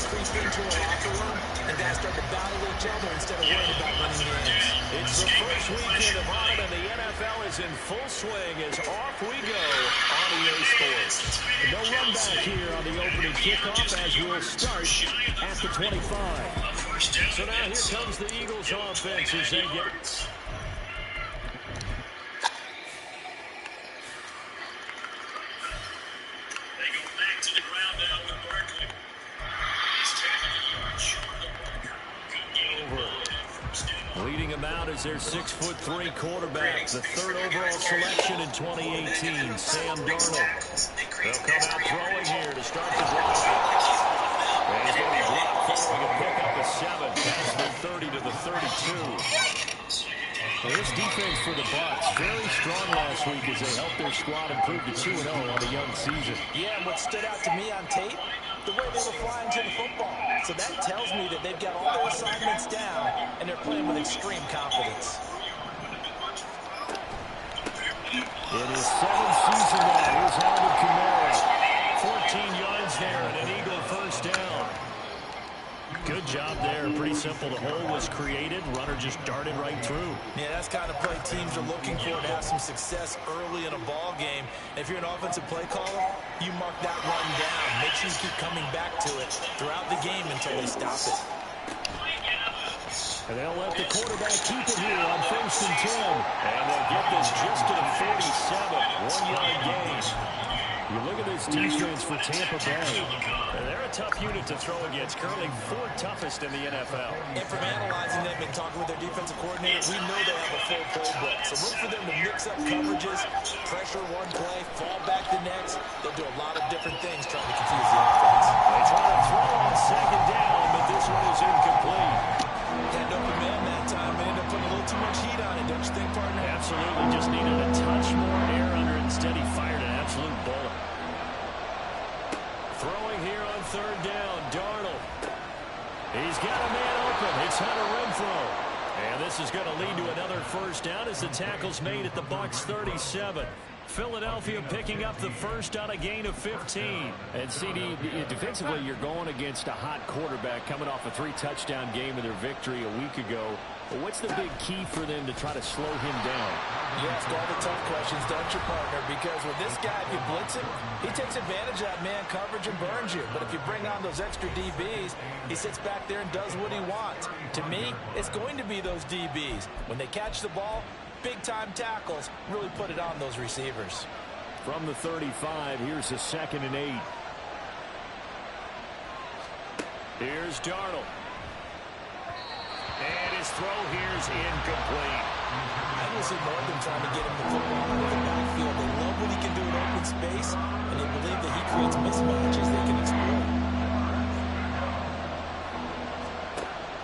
creep into a locker room and guys start to battle each other instead of worrying about running games. It's the first weekend of autumn, and the NFL is in full swing as off we go on EA Sports. No run back here on the opening kickoff as we'll start at the 25. So now here comes the Eagles offense as they get... Leading him out is their 6'3" quarterback, the third overall selection in 2018, Sam Darnold. They'll come out throwing here to start the drive. And he's going to be blocked following a pickup of 7, past the 30 to the 32. Well, this defense for the Bucs, very strong last week as they helped their squad improve to 2-0 on the young season. Yeah, and what stood out to me on tape, the way they were flying to the football. So that tells me that they've got all their assignments down, and they're playing with extreme confidence. In his 7th season now, here's Alvin Kamara. 14 yards there and an Eagle first down. Good job there. Pretty simple. The hole was created. Runner just darted right through. Yeah, that's the kind of play teams are looking for to have some success early in a ball game. If you're an offensive play caller, you mark that run down. Make sure you keep coming back to it throughout the game until they stop it. And they'll let the quarterback keep it here on 1st and 10. And they'll get this just to the 47. 1-yard gain. You look at this defense for Tampa Bay. They're a tough unit to throw against. Currently 4th toughest in the NFL. And from analyzing them and talking with their defensive coordinator, we know they have a full playbook. So look for them to mix up coverages, pressure one play, fall back the next. They'll do a lot of different things trying to confuse the offense. They try to throw on 2nd down, but this one is incomplete. Had open man that time and ended up putting a little too much heat on it, don't you think, partner? Absolutely. Just needed a touch more air under it. Instead, he fired an absolute bullet. Throwing here on 3rd down, Darnold. He's got a man open. It's Hunter Renfrow. And this is going to lead to another first down as the tackle's made at the Bucs 37. Philadelphia picking up the first on a gain of 15. And CD, defensively, you're going against a hot quarterback coming off a 3-touchdown game in their victory a week ago. But what's the big key for them to try to slow him down? You ask all the tough questions, don't you, partner? Because with this guy, if you blitz him, he takes advantage of that man coverage and burns you. But if you bring on those extra DBs, he sits back there and does what he wants. To me, it's going to be those DBs. When they catch the ball, big-time tackles really put it on those receivers. From the 35, here's a 2nd and 8. Here's Darnold. And his throw here's incomplete. I will see more of them trying to get him the football out of the backfield. They love what he can do in open space, and they believe that he creates mismatches they can exploit.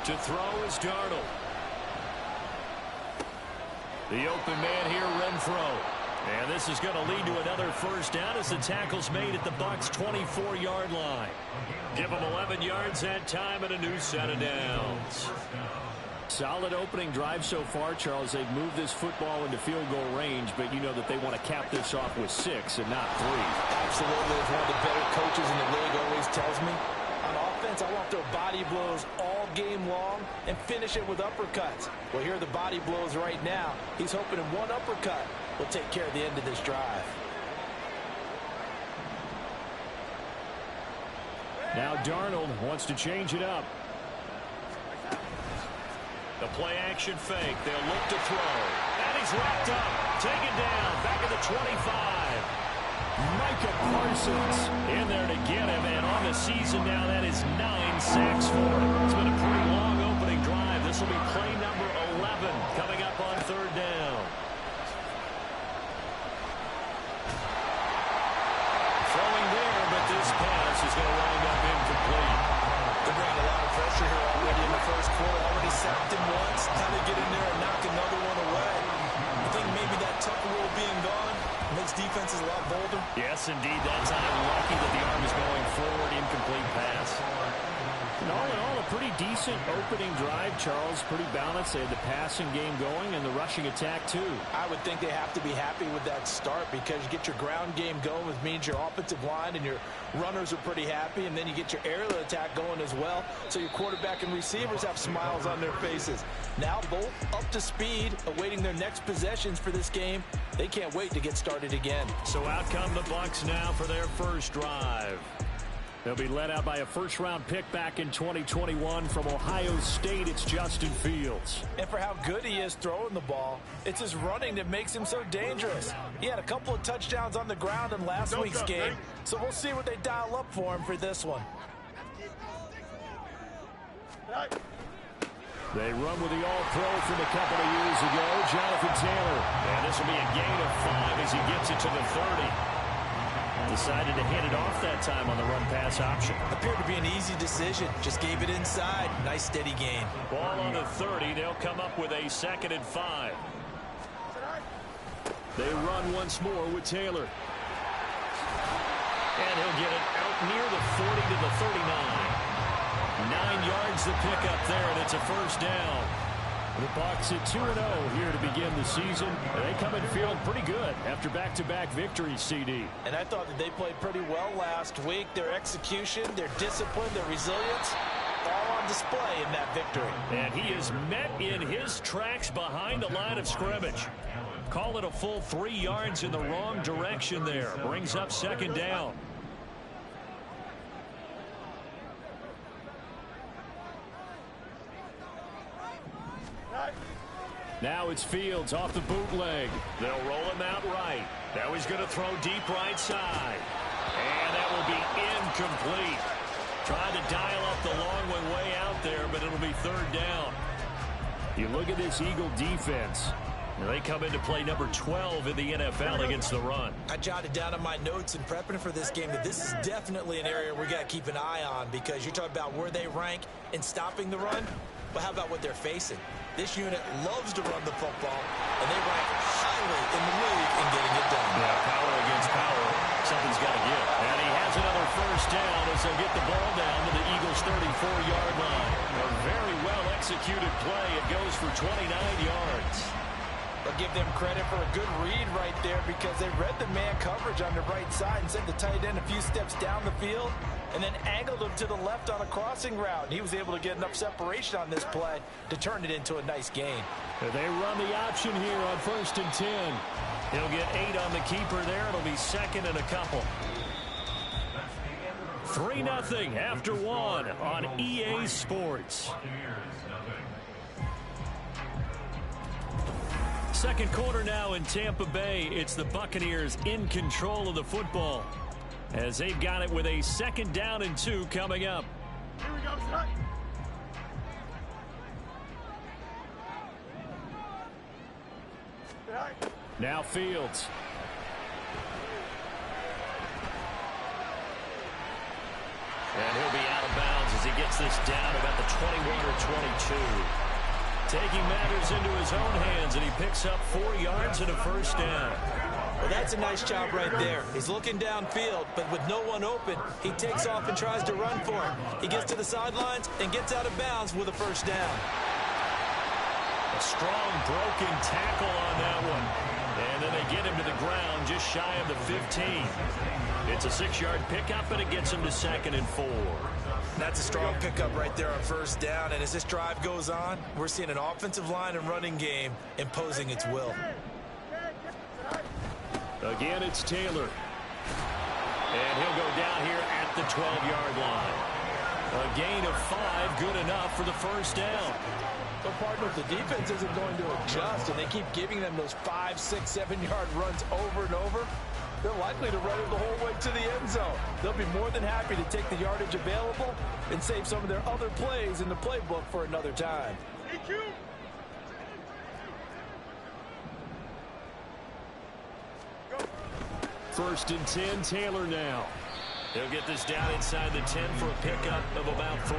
To throw is Darnold. The open man here, Renfrow. And this is going to lead to another first down as the tackle's made at the Bucs' 24-yard line. Give them 11 yards that time and a new set of downs. Solid opening drive so far, Charles. They've moved this football into field goal range, but you know that they want to cap this off with 6 and not 3. Absolutely. As one of the better coaches in the league always tells me, on offense, I want their body blows all game long and finish it with uppercuts. Well, here are the body blows right now. He's hoping in one uppercut will take care of the end of this drive. Now Darnold wants to change it up. The play action fake. They'll look to throw. And he's wrapped up. Taken down. Back at the 25. Micah Parsons in there to get him. And on the season now, that is 9 sacks for him. It's been a pretty long opening drive. This will be play number 11 coming up on 3rd down. Throwing there, but this pass is going to wind up incomplete. They're bringing a lot of pressure here already in the first quarter. Already sacked him once. Now they get in there and knock another one away. I think maybe that Tucker rule being gone makes defenses a lot bolder. Yes, indeed. That time lucky that the arm is going forward. Incomplete pass. And all in all, a pretty decent opening drive, Charles. Pretty balanced. They had the passing game going and the rushing attack, too. I would think they have to be happy with that start because you get your ground game going, which means your offensive line and your runners are pretty happy, and then you get your aerial attack going as well, so your quarterback and receivers have smiles on their faces. Now both up to speed, awaiting their next possessions for this game. They can't wait to get started again. So out come the Bucs now for their first drive. They'll be led out by a first-round pick back in 2021 from Ohio State. It's Justin Fields. And for how good he is throwing the ball, it's his running that makes him so dangerous. He had a couple of touchdowns on the ground in last week's game, so we'll see what they dial up for him for this one. They run with the All-Pro from a couple of years ago, Jonathan Taylor. And this will be a gain of 5 as he gets it to the 30. Decided to hand it off that time on the run-pass option. Appeared to be an easy decision. Just gave it inside. Nice steady gain. Ball on the 30. They'll come up with a 2nd and 5. They run once more with Taylor. And he'll get it out near the 40 to the 39. 9 yards to pick up there, and it's a first down. The Bucs at 2-0 here to begin the season. They come and feel pretty good after back-to-back victories, CD. And I thought that they played pretty well last week. Their execution, their discipline, their resilience, all on display in that victory. And he is met in his tracks behind the line of scrimmage. Call it a full 3 yards in the wrong direction there. Brings up 2nd down. Now it's Fields off the bootleg. They'll roll him out right. Now he's going to throw deep right side. And that will be incomplete. Trying to dial up the long one way out there, but it'll be 3rd down. You look at this Eagle defense. They come into play number 12 in the NFL against the run. I jotted down on my notes in prepping for this game that this is definitely an area we got to keep an eye on because you're talking about where they rank in stopping the run. But how about what they're facing? This unit loves to run the football, and they rank highly in the league in getting it done. Yeah, power against power. Something's got to give. And he has another first down as they'll get the ball down to the Eagles' 34-yard line. A very well-executed play. It goes for 29 yards. I'll give them credit for a good read right there because they read the man coverage on the right side and sent the tight end a few steps down the field and then angled him to the left on a crossing route. He was able to get enough separation on this play to turn it into a nice gain. They run the option here on 1st and 10. He'll get 8 on the keeper there. It'll be 2nd and a couple. 3-0 after 1 on EA Sports. Second quarter now in Tampa Bay. It's the Buccaneers in control of the football as they've got it with a 2nd down and 2 coming up. Here we go, son. Now Fields. And he'll be out of bounds as he gets this down about the 21 or 22. Taking matters into his own hands, and he picks up 4 yards and a first down. Well, that's a nice job right there. He's looking downfield, but with no one open, he takes off and tries to run for it. He gets to the sidelines and gets out of bounds with a first down. A strong broken tackle on that one. And then they get him to the ground just shy of the 15. It's a 6-yard pickup, and it gets him to 2nd and 4. That's a strong pickup right there on first down. And as this drive goes on, we're seeing an offensive line and running game imposing its will. Again, it's Taylor. And he'll go down here at the 12-yard line. A gain of 5, good enough for the first down. So, partner, if the defense isn't going to adjust and they keep giving them those 5, 6, 7-yard runs over and over, they're likely to run it the whole way to the end zone. They'll be more than happy to take the yardage available and save some of their other plays in the playbook for another time. First and 10, Taylor now. He'll get this down inside the 10 for a pickup of about 3.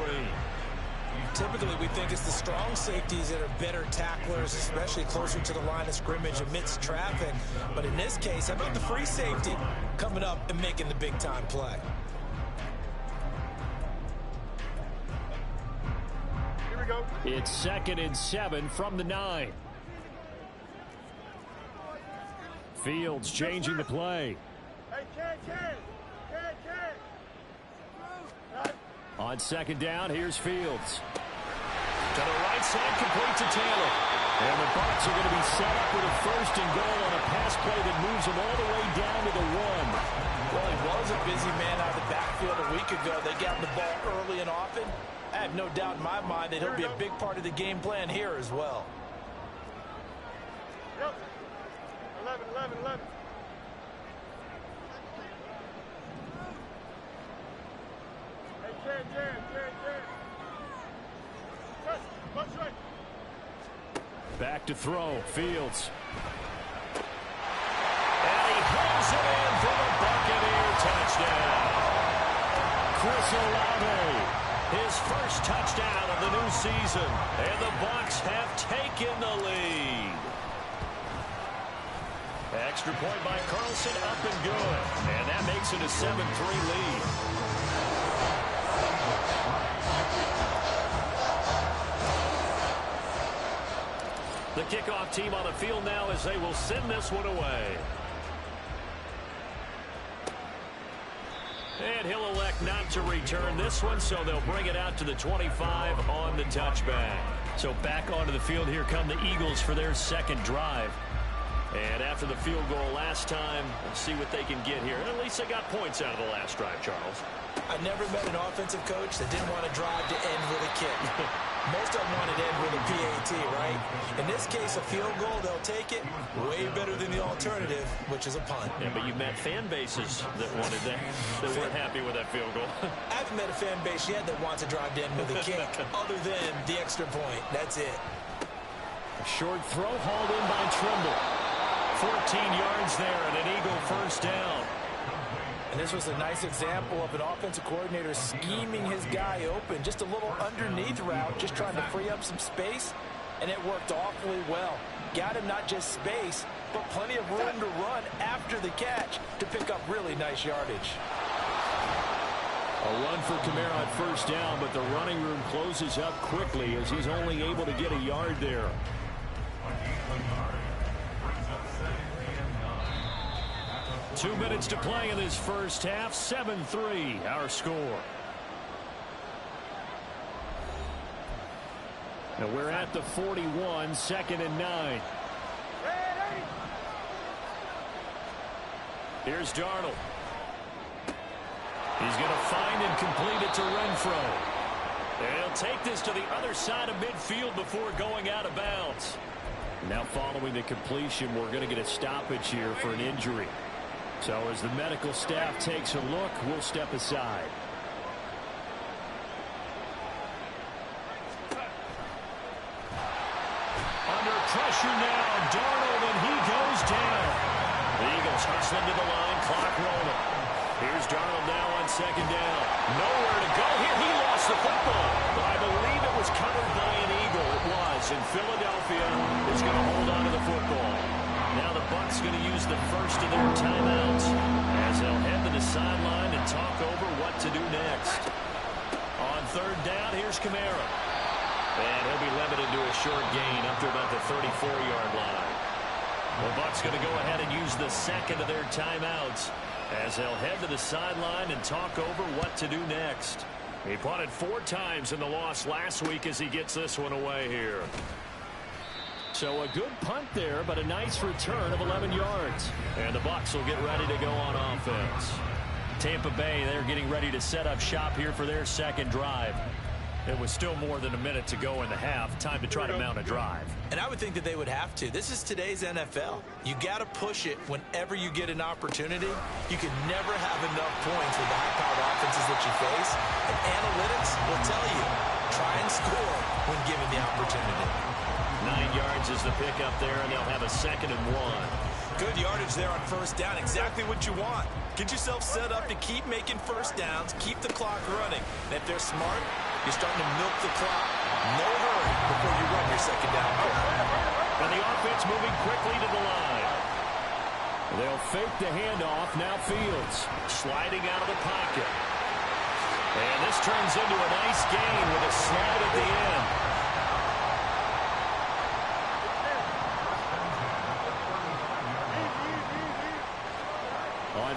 Typically, we think it's the strong safeties that are better tacklers, especially closer to the line of scrimmage amidst traffic. But in this case, how about the free safety coming up and making the big-time play? It's 2nd and 7 from the 9. Fields changing the play. On 2nd down, here's Fields. To the right side, complete to Taylor. And the Bucs are going to be set up with a 1st and goal on a pass play that moves them all the way down to the 1. Well, he was a busy man out of the backfield a week ago. They got him the ball early and often. I have no doubt in my mind that he'll be a big part of the game plan here as well. 11. Back to throw, Fields. And he pulls it in for the Buccaneer touchdown. Chris Olave, his first touchdown of the new season. And the Bucs have taken the lead. Extra point by Carlson, up and good. And that makes it a 7-3 lead. The kickoff team on the field now as they will send this one away. And he'll elect not to return this one, so they'll bring it out to the 25 on the touchback. So back onto the field, here come the Eagles for their 2nd drive. And after the field goal last time, we'll see what they can get here. And at least they got points out of the last drive, Charles. I never met an offensive coach that didn't want to drive to end with a kick. Most of them wanted to end with a PAT, right? In this case, a field goal, they'll take it. Way better than the alternative, which is a punt. Yeah, but you met fan bases that wanted that, that weren't happy with that field goal. I haven't met a fan base yet that wants to drive to end with a kick, other than the extra point. That's it. A short throw hauled in by Trimble. 14 yards there and an Eagle 1st down. And this was a nice example of an offensive coordinator scheming his guy open. Just a little underneath route, just trying to free up some space. And it worked awfully well. Got him not just space, but plenty of room to run after the catch to pick up really nice yardage. A run for Kamara on 1st down, but the running room closes up quickly as he's only able to get a yard there. Two minutes to play in this first half. 7-3 our score. Now we're at the 41, 2nd and 9. Here's Darnold. He's going to find and complete it to Renfro. And he'll take this to the other side of midfield before going out of bounds. Now following the completion, we're going to get a stoppage here for an injury. So as the medical staff takes a look, we'll step aside. Under pressure now, Darnold, and he goes down. The Eagles hustling to the line, clock rolling. Here's Darnold now on 2nd down. Nowhere to go here. He lost the football. But I believe it was covered by an Eagle. It was. And Philadelphia is going to hold on to the football. Now the Bucs going to use the first of their timeouts as they'll head to the sideline and talk over what to do next. On 3rd down, here's Kamara. And he'll be limited to a short gain up to about the 34-yard line. The Bucs going to go ahead and use the 2nd of their timeouts as they'll head to the sideline and talk over what to do next. He punted 4 times in the loss last week as he gets this one away here. So a good punt there, but a nice return of 11 yards. And the Bucs will get ready to go on offense. Tampa Bay, they're getting ready to set up shop here for their 2nd drive. It was still more than a minute to go in the half. Time to try to mount a drive. And I would think that they would have to. This is today's NFL. You got to push it whenever you get an opportunity. You can never have enough points with the high-powered offenses that you face. And analytics will tell you, try and score when given the opportunity. 9 yards is the pickup there, and they'll have a 2nd and 1. Good yardage there on 1st down. Exactly what you want. Get yourself set up to keep making 1st downs, keep the clock running. And if they're smart, you're starting to milk the clock. No hurry before you run your 2nd down. And the offense moving quickly to the line. They'll fake the handoff. Now Fields sliding out of the pocket. And this turns into a nice gain with a slide at the end.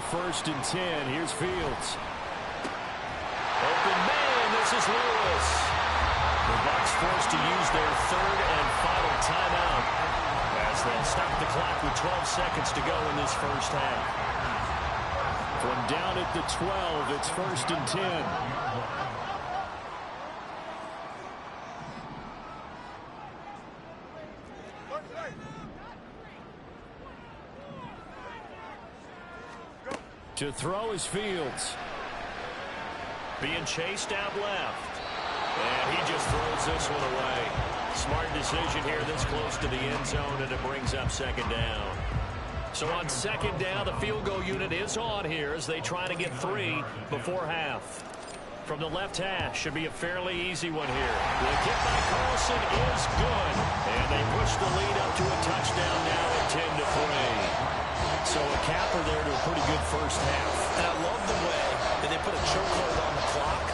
first and 10. Here's Fields. Open man, this is Lewis. The Bucs forced to use their third and final timeout as they'll stop the clock with 12 seconds to go in this first half. From down at the 12, it's first and 10. To throw is Fields. Being chased out left. And he just throws this one away. Smart decision here this close to the end zone, and it brings up second down. So on second down, the field goal unit is on here as they try to get 3 before half. From the left hash, should be a fairly easy one here. The kick by Carlson is good. And they push the lead up to a touchdown now at 10-3. So a capper there to a pretty good first half. And I love the way that they put a chokehold on the clock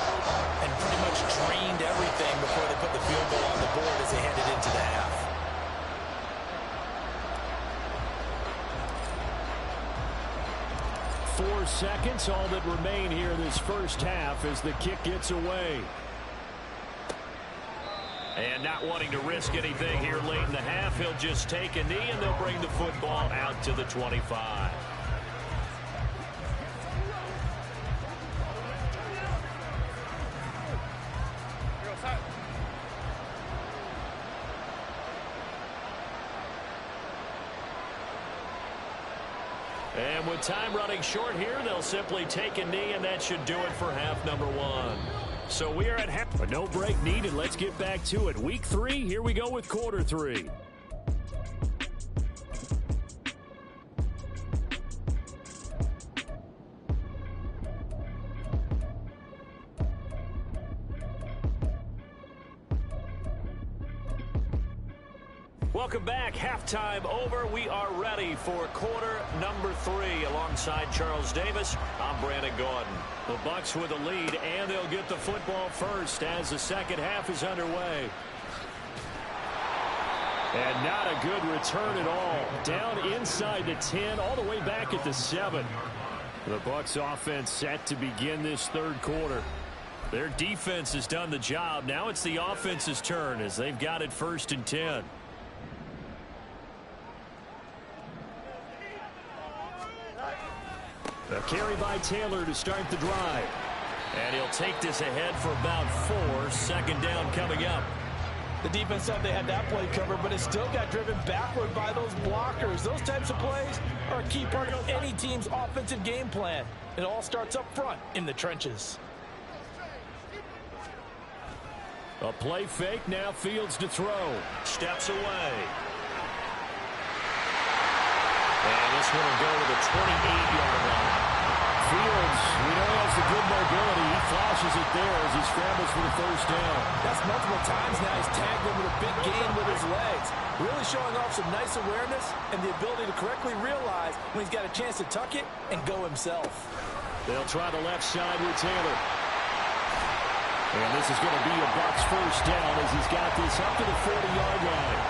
and pretty much drained everything before they put the field goal on the board as they headed into the half. Four seconds, all that remain here in this first half as the kick gets away. And not wanting to risk anything here late in the half, he'll just take a knee and they'll bring the football out to the 25. And with time running short here, they'll simply take a knee, and that should do it for half number 1. So we are at half. A no break needed. Let's get back to it. Week 3, here we go with quarter 3. Welcome back. Halftime over. We are ready for quarter number 3. Alongside Charles Davis, I'm Brandon Gordon. The Bucs with a lead, and they'll get the football first as the second half is underway. And not a good return at all. Down inside the 10, all the way back at the 7. The Bucs offense set to begin this third quarter. Their defense has done the job. Now it's the offense's turn as they've got it first and 10. A carry by Taylor to start the drive. And he'll take this ahead for about 4. Second down coming up. The defense thought they had that play covered, but it still got driven backward by those blockers. Those types of plays are a key part of any team's offensive game plan. It all starts up front in the trenches. A play fake, now Fields to throw. Steps away. And this one will go to the 28-yard line. Fields, we know he has the good mobility. He flashes it there as he scrambles for the first down. That's multiple times now. He's tagged him with a big gain with his legs. Really showing off some nice awareness and the ability to correctly realize when he's got a chance to tuck it and go himself. They'll try the left side with Taylor. And this is going to be a Bucs first down as he's got this up to the 40-yard line.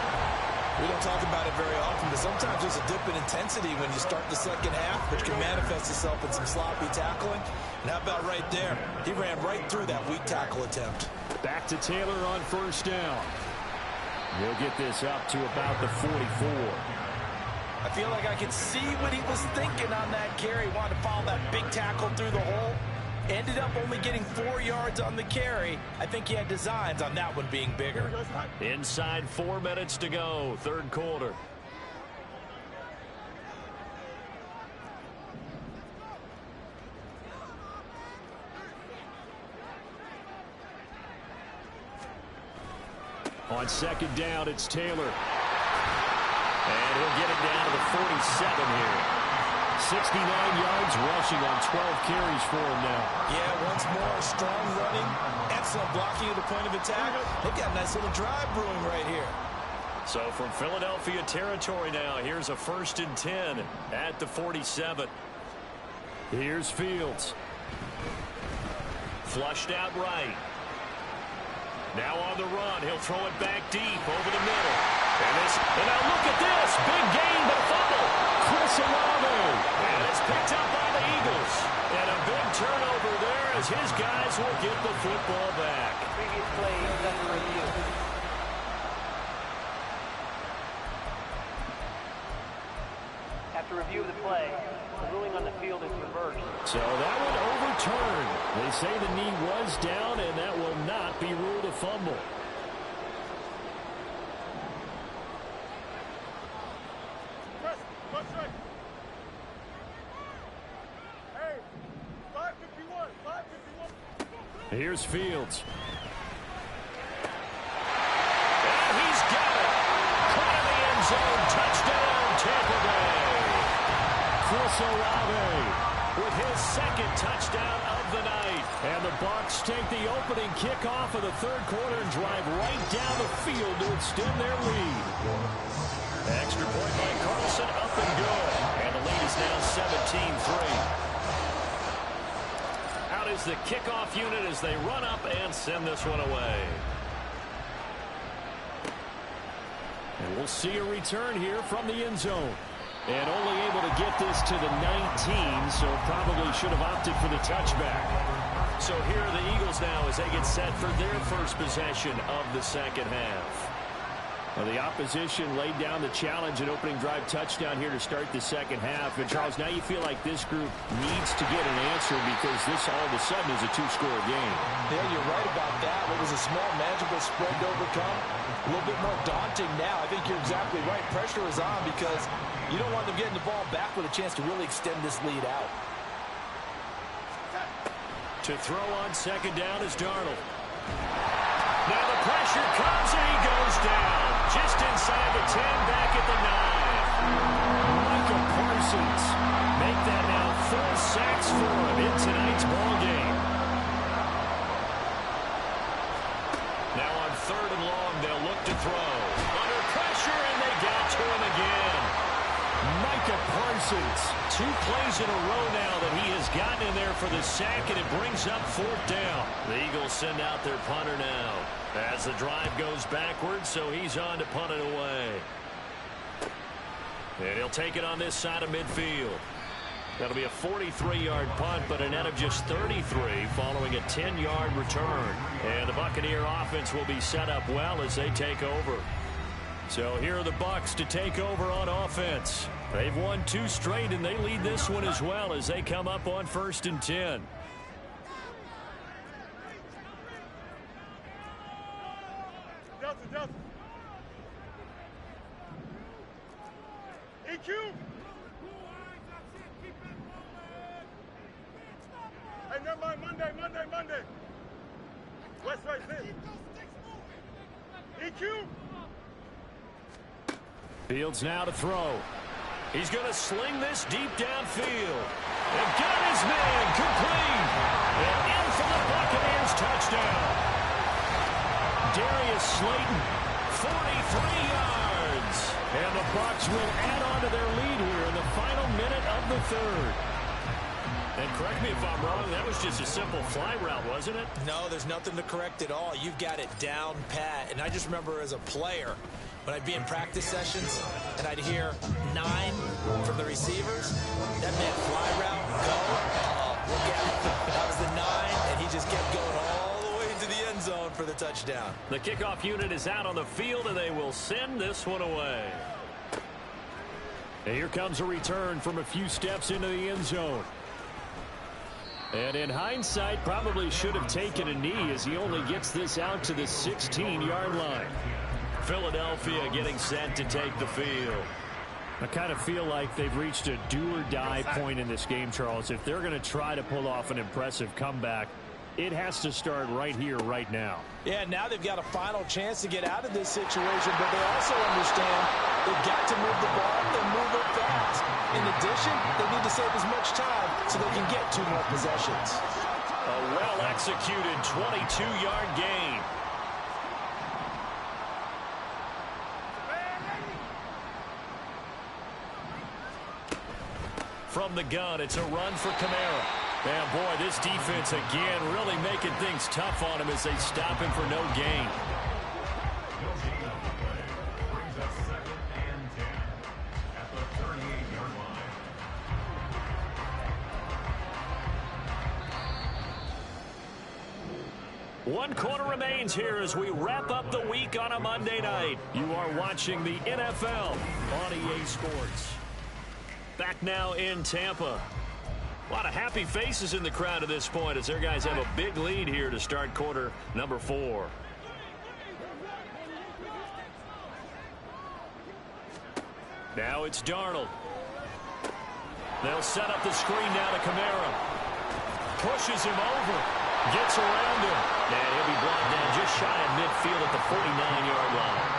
We don't talk about it very often, but sometimes there's a dip in intensity when you start the second half, which can manifest itself in some sloppy tackling. And how about right there? He ran right through that weak tackle attempt. Back to Taylor on first down. He'll get this up to about the 44. I feel like I could see what he was thinking on that carry. Wanted to follow that big tackle through the hole. Ended up only getting 4 yards on the carry. I think he had designs on that one being bigger. Inside 4 minutes to go, third quarter. On second down, it's Taylor. And he'll get it down to the 47 here. 69 yards rushing on 12 carries for him now. Yeah, once more, strong running, excellent blocking at the point of attack. They've got a nice little drive brewing right here. So from Philadelphia territory now, here's a first and 10 at the 47. Here's Fields. Flushed out right. Now on the run, he'll throw it back deep over the middle. And now look at this. Big gain, but a fumble. Chris Olave. And it's picked up by the Eagles. And a big turnover there as his guys will get the football back. Previous play is under review. After review of the play, the ruling on the field is reversed. So that one overturned. They say the knee was down, and that will not be ruled a fumble. Hey, 551, 551. Here's Fields. And he's got it. Caught in the end zone. Touchdown, Tampa Bay. Chris Olave with his second touchdown of the night. And the Bucs take the opening kickoff of the third quarter and drive right down the field to extend their lead. Extra point by Carlson, up and good. And the lead is now 17-3. Out is the kickoff unit as they run up and send this one away. And we'll see a return here from the end zone. And only able to get this to the 19, so probably should have opted for the touchback. So here are the Eagles now as they get set for their first possession of the second half. Well, the opposition laid down the challenge and opening drive touchdown here to start the second half. And, Charles, now you feel like this group needs to get an answer because this all of a sudden is a two-score game. Yeah, you're right about that. What was a small, manageable spread to overcome, a little bit more daunting now. I think you're exactly right. Pressure is on because you don't want them getting the ball back with a chance to really extend this lead out. To throw on second down is Darnold. Now the pressure comes and he goes down. Just inside the 10, back at the 9. Michael Parsons make that now 4 sacks for him in tonight's ball game. Now on third and long, they'll look to throw. Under pressure, and they got to him again. Micah Parsons, 2 plays in a row now that he has gotten in there for the sack, and it brings up fourth down. The Eagles send out their punter now as the drive goes backwards, so he's on to punt it away. And he'll take it on this side of midfield. That'll be a 43-yard punt, but a net of just 33 following a 10-yard return. And the Buccaneer offense will be set up well as they take over. So here are the Bucs to take over on offense. They've won 2 straight, and they lead this one as well as they come up on 1st and 10. Delta. EQ. Hey, never mind. Monday. West right there. EQ. Fields now to throw. He's going to sling this deep downfield. And got his man complete. And in for the Buccaneers touchdown. Darius Slayton, 43 yards. And the Bucs will add on to their lead here in the final minute of the third. And correct me if I'm wrong, that was just a simple fly route, wasn't it? No, there's nothing to correct at all. You've got it down pat. And I just remember as a player, when I'd be in practice sessions and I'd hear 9 from the receivers, that meant fly route, go. Look out. That was the 9, and he just kept going all the way into the end zone for the touchdown. The kickoff unit is out on the field, and they will send this one away. And here comes a return from a few steps into the end zone. And in hindsight, probably should have taken a knee as he only gets this out to the 16-yard line. Philadelphia getting set to take the field. I kind of feel like they've reached a do-or-die point in this game, Charles. If they're going to try to pull off an impressive comeback, it has to start right here, right now. Yeah, now they've got a final chance to get out of this situation, but they also understand they've got to move the ball and move it fast. In addition, they need to save as much time so they can get 2 more possessions. A well-executed 22-yard gain. From the gun, it's a run for Kamara. And boy, this defense again really making things tough on him as they stop him for no gain. Brings us 2nd and 10 at the 38-yard line. 1 quarter remains here as we wrap up the week on a Monday night. You are watching the NFL on EA Sports. Back now in Tampa. A lot of happy faces in the crowd at this point as their guys have a big lead here to start quarter number 4. Now it's Darnold. They'll set up the screen now to Kamara. Pushes him over. Gets around him. And he'll be brought down just shy of midfield at the 49-yard line.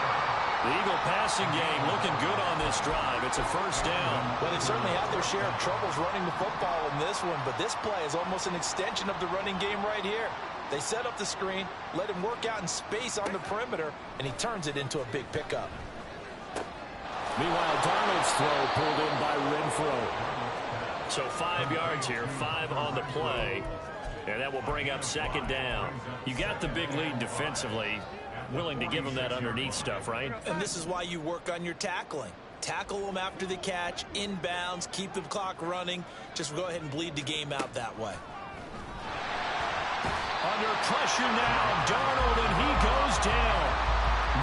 The Eagle passing game looking good on this drive. It's a first down. Well, they certainly had their share of troubles running the football in this one, but this play is almost an extension of the running game right here. They set up the screen, let him work out in space on the perimeter, and he turns it into a big pickup. Meanwhile, Darnold's throw pulled in by Renfro. So 5 yards here, 5 on the play, and that will bring up second down. You got the big lead defensively. Willing to give them that underneath stuff, right? And this is why you work on your tackling. Tackle them after the catch, inbounds, keep the clock running. Just go ahead and bleed the game out that way. Under pressure now, Darnold, and he goes down.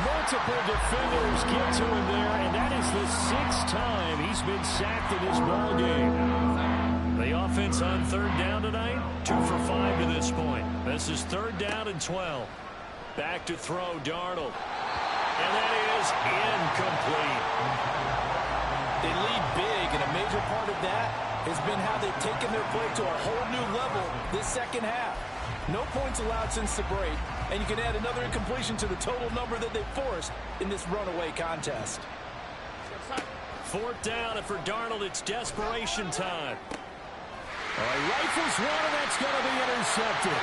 Multiple defenders get to him there, and that is the 6th time he's been sacked in this ball game. The offense on third down tonight, 2 for 5 to this point. This is 3rd down and 12. Back to throw, Darnold. And that is incomplete. They lead big, and a major part of that has been how they've taken their play to a whole new level this second half. No points allowed since the break, and you can add another incompletion to the total number that they forced in this runaway contest. 4th down, and for Darnold, it's desperation time. He rifles one, and that's going to be intercepted.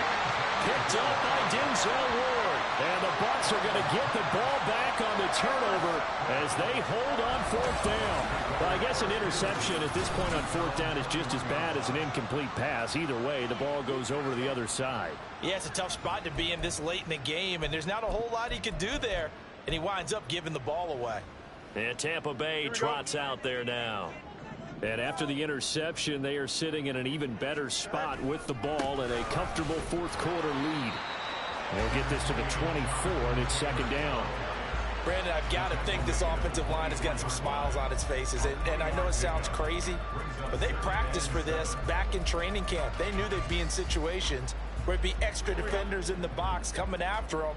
Picked up by Denzel Ward. And the Bucs are going to get the ball back on the turnover as they hold on 4th down. Well, I guess an interception at this point on 4th down is just as bad as an incomplete pass. Either way, the ball goes over to the other side. Yeah, it's a tough spot to be in this late in the game, and there's not a whole lot he could do there, and he winds up giving the ball away. And Tampa Bay trots out there now. And after the interception, they are sitting in an even better spot with the ball and a comfortable 4th quarter lead. They'll get this to the 24, and it's 2nd down. Brandon, I've got to think this offensive line has got some smiles on its faces. And I know it sounds crazy, but they practiced for this back in training camp. They knew they'd be in situations where it'd be extra defenders in the box coming after them,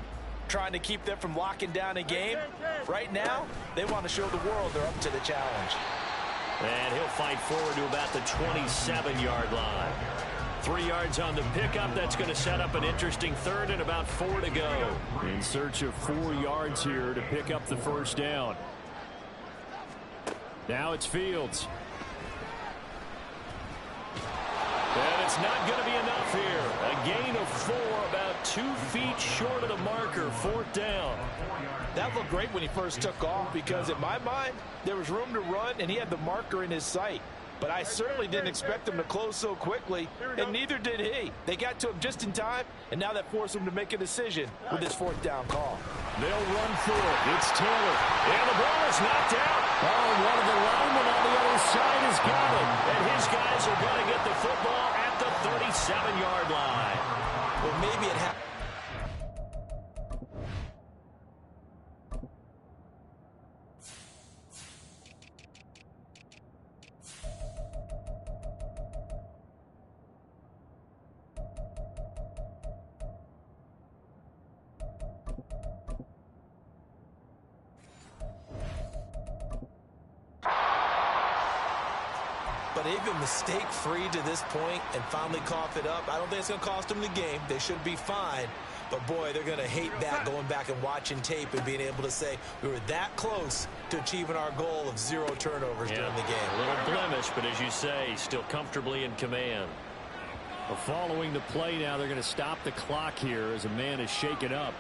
trying to keep them from locking down a game. Right now, they want to show the world they're up to the challenge. And he'll fight forward to about the 27-yard line. 3 yards on the pickup. That's going to set up an interesting 3rd and about 4 to go. In search of 4 yards here to pick up the first down. Now it's Fields. And it's not going to be enough here. A gain of 4, about 2 feet short of the marker. 4th down. That looked great when he first took off because, in my mind, there was room to run and he had the marker in his sight. But I certainly didn't expect him to close so quickly, and neither did he. They got to him just in time, and now that forced him to make a decision with this 4th down call. They'll run for it. It's Taylor. And the ball is knocked out. Oh, and one of the linemen on the other side has got it. And his guys are going to get the football at the 37-yard line. Well, maybe it happened. But they've been mistake-free to this point and finally cough it up. I don't think it's going to cost them the game. They should be fine. But, boy, they're going to hate that going back and watching tape and being able to say we were that close to achieving our goal of 0 turnovers during the game. A little blemish, but as you say, still comfortably in command. Well, following the play now, they're going to stop the clock here as a man is shaken up.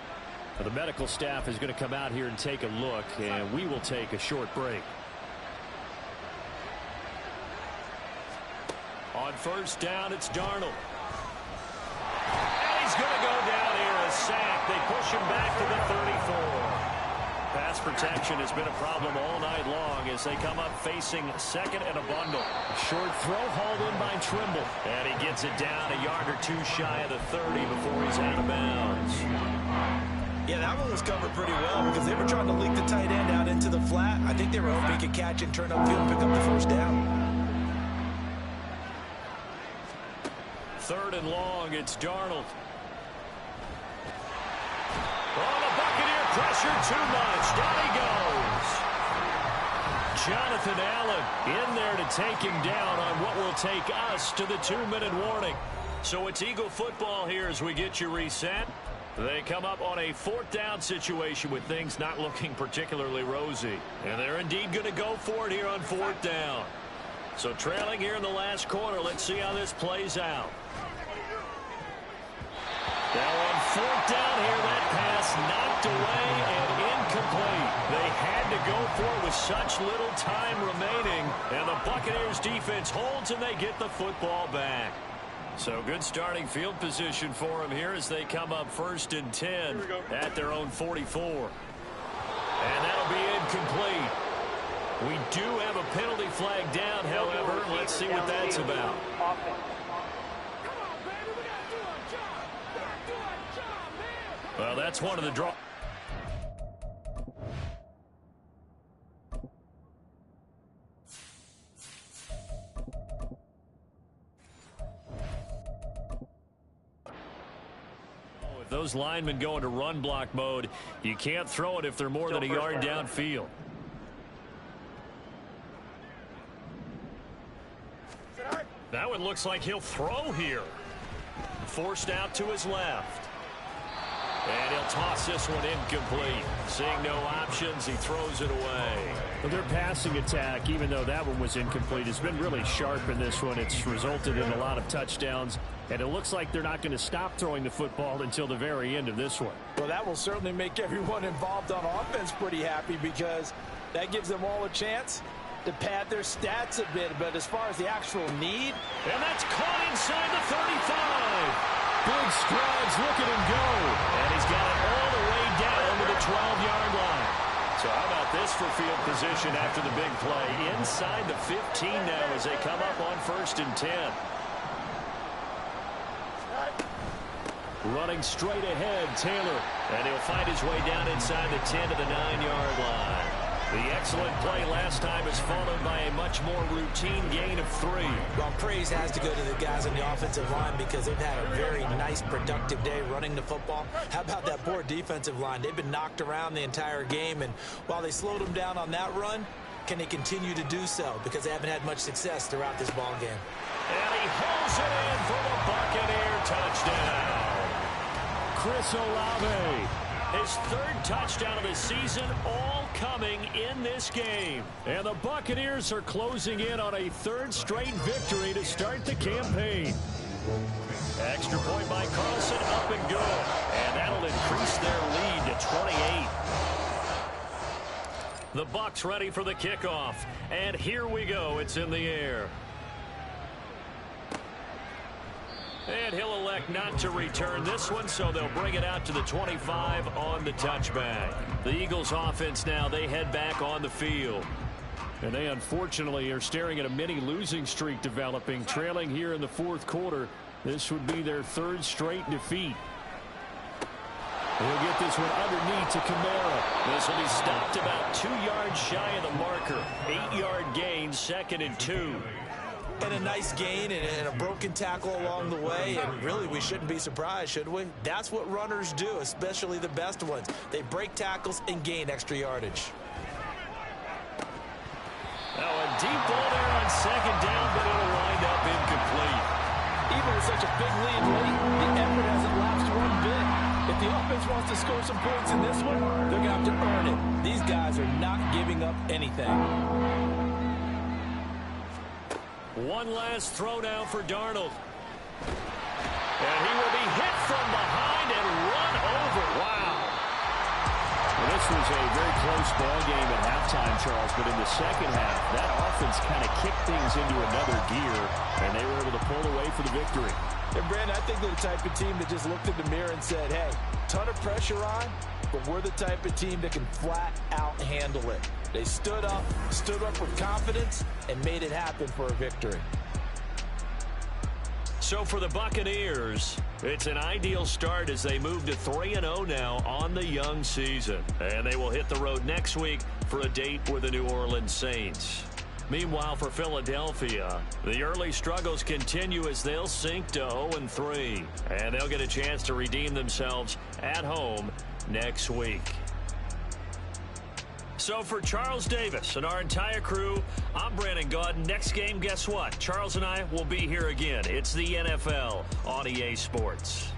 Well, the medical staff is going to come out here and take a look, and we will take a short break. On first down, it's Darnold. And he's going to go down here, a sack. They push him back to the 34. Pass protection has been a problem all night long as they come up facing second and a bundle. Short throw hauled in by Trimble. And he gets it down a yard or two shy of the 30 before he's out of bounds. Yeah, that one was covered pretty well because they were trying to leak the tight end out into the flat. I think they were hoping he could catch and turn upfield and pick up the first down. Third and long, it's Darnold. Oh, the Buccaneer pressure too much. Down he goes. Jonathan Allen in there to take him down on what will take us to the 2-minute warning. So it's Eagle football here as we get you reset. They come up on a fourth down situation with things not looking particularly rosy. And they're indeed going to go for it here on fourth down. So trailing here in the last quarter, let's see how this plays out. Now on fourth down here, that pass knocked away and incomplete. They had to go for it with such little time remaining. And the Buccaneers defense holds and they get the football back. So good starting field position for them here as they come up first and 10 at their own 44. And that'll be incomplete. We do have a penalty flag down, however. Let's see what that's about. Well, that's one of the draw. With those linemen go into run block mode, you can't throw it if they're more than a yard downfield. That one looks like he'll throw here. Forced out to his left. And he'll toss this one incomplete. Seeing no options, he throws it away. Well, their passing attack, even though that one was incomplete, has been really sharp in this one. It's resulted in a lot of touchdowns, and it looks like they're not going to stop throwing the football until the very end of this one. Well, that will certainly make everyone involved on offense pretty happy because that gives them all a chance to pad their stats a bit. But as far as the actual need, and that's caught inside the 35. Big strides, look at him go. And he's got it all the way down to the 12-yard line. So how about this for field position after the big play? Inside the 15 now as they come up on first and 10. Running straight ahead, Taylor. And he'll find his way down inside the 10 to the 9-yard line. The excellent play last time is followed by a much more routine gain of 3. Well, praise has to go to the guys on the offensive line because they've had a very nice, productive day running the football. How about that poor defensive line? They've been knocked around the entire game, and while they slowed them down on that run, can they continue to do so? Because they haven't had much success throughout this ball game. And he holds it in for the Buccaneer touchdown. Chris Olave. His third touchdown of the season, all coming in this game. And the Buccaneers are closing in on a third straight victory to start the campaign. Extra point by Carlson, up and good. And that'll increase their lead to 28. The Bucs ready for the kickoff. And here we go. It's in the air. And he'll elect not to return this one, so they'll bring it out to the 25 on the touchback. The Eagles offense now, they head back on the field. And they unfortunately are staring at a mini losing streak developing, trailing here in the fourth quarter. This would be their third straight defeat. He'll get this one underneath to Kamara. This will be stopped about 2 yards shy of the marker. 8-yard gain, second and 2. And a nice gain and a broken tackle along the way, and really we shouldn't be surprised, should we? That's what runners do, especially the best ones. They break tackles and gain extra yardage. Now a deep ball there on second down, but it'll wind up incomplete. Even with such a big lead late, the effort hasn't lapsed one bit. If the offense wants to score some points in this one, they're going to have to earn it. These guys are not giving up anything. One last throw now for Darnold. And he will be hit from behind and run over. Wow. Well, this this was a very close ball game at halftime, Charles, but in the second half, that offense kind of kicked things into another gear, and they were able to pull away for the victory. And, Brandon, I think they're the type of team that just looked in the mirror and said, hey, ton of pressure on, but we're the type of team that can flat out handle it. They stood up with confidence, and made it happen for a victory. So for the Buccaneers, it's an ideal start as they move to 3-0 now on the young season. And they will hit the road next week for a date with the New Orleans Saints. Meanwhile, for Philadelphia, the early struggles continue as they'll sink to 0-3. And they'll get a chance to redeem themselves at home next week. So for Charles Davis and our entire crew, I'm Brandon Gaudin. Next game, guess what? Charles and I will be here again. It's the NFL on EA Sports.